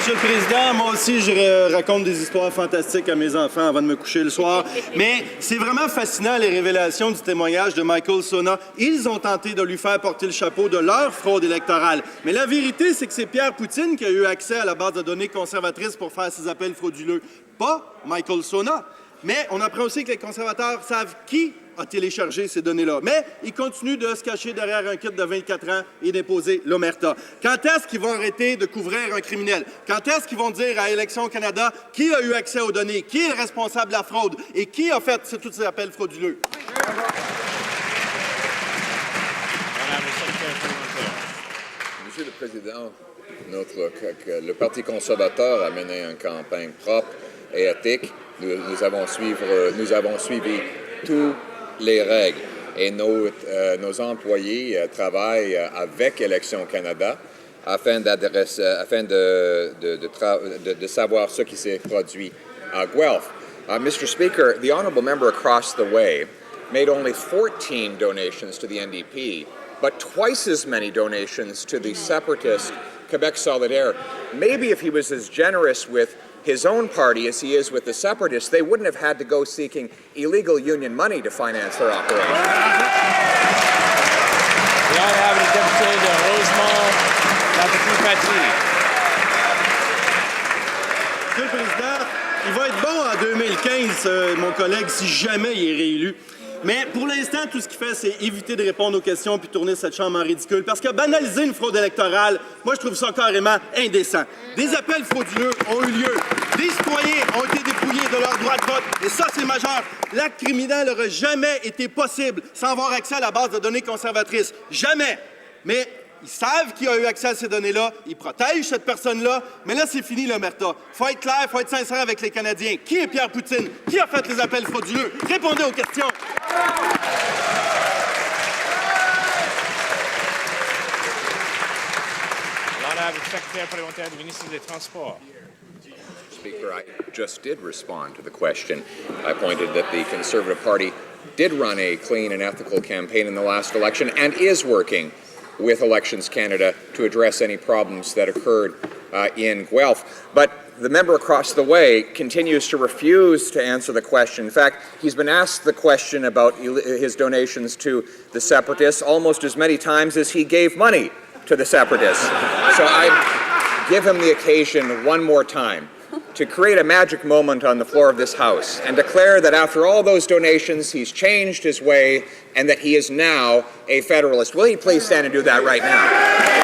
Monsieur le Président, moi aussi, je raconte des histoires fantastiques à mes enfants avant de me coucher le soir. Mais c'est vraiment fascinant, les révélations du témoignage de Michael Sona. Ils ont tenté de lui faire porter le chapeau de leur fraude électorale. Mais la vérité, c'est que c'est Pierre Poutine qui a eu accès à la base de données conservatrice pour faire ses appels frauduleux, pas Michael Sona. Mais on apprend aussi que les conservateurs savent qui a téléchargé ces données-là. Mais ils continuent de se cacher derrière un kit de 24 ans et d'imposer l'omerta. Quand est-ce qu'ils vont arrêter de couvrir un criminel? Quand est-ce qu'ils vont dire à Élections Canada qui a eu accès aux données, qui est le responsable de la fraude et qui a fait tous ces appels frauduleux? Monsieur le Président, le Parti conservateur a mené une campagne propre et éthique. Nous avons suivi toutes les règles et nos employés travaillent avec Élections Canada afin de savoir ce qui s'est produit à Guelph. Mr. Speaker, the honourable member across the way made only 14 donations to the NDP, but twice as many donations to the separatist Quebec Solidaire. Maybe if he was as generous with his own party as he is with the separatists, they wouldn't have had to go seeking illegal union money to finance their operation. The honorable député de Rosemont, la petite patrie. Monsieur le Président, il va être bon en 2015, mon collègue, si jamais il est réélu. Mais pour l'instant, tout ce qu'il fait, c'est éviter de répondre aux questions puis tourner cette chambre en ridicule. Parce que banaliser une fraude électorale, moi, je trouve ça carrément indécent. Des appels frauduleux ont eu lieu. Des citoyens ont été dépouillés de leur droit de vote. Et ça, c'est majeur. L'acte criminel n'aurait jamais été possible sans avoir accès à la base de données conservatrices. Jamais. Mais ils savent qui a eu accès à ces données-là. Ils protègent cette personne-là. Mais là, c'est fini, l'omerta. Il faut être clair, il faut être sincère avec les Canadiens. Qui est Pierre Poutine? Qui a fait les appels frauduleux? Répondez aux questions. L'honorable secrétaire parlementaire du ministre des Transports. Speaker, I just did respond to the question. I pointed that the Conservative Party did run a clean and ethical campaign in the last election and is working with Elections Canada to address any problems that occurred in Guelph. But the member across the way continues to refuse to answer the question. In fact, he's been asked the question about his donations to the separatists almost as many times as he gave money to the separatists. So I give him the occasion one more time to create a magic moment on the floor of this House and declare that after all those donations, he's changed his way and that he is now a Federalist. Will he please stand and do that right now?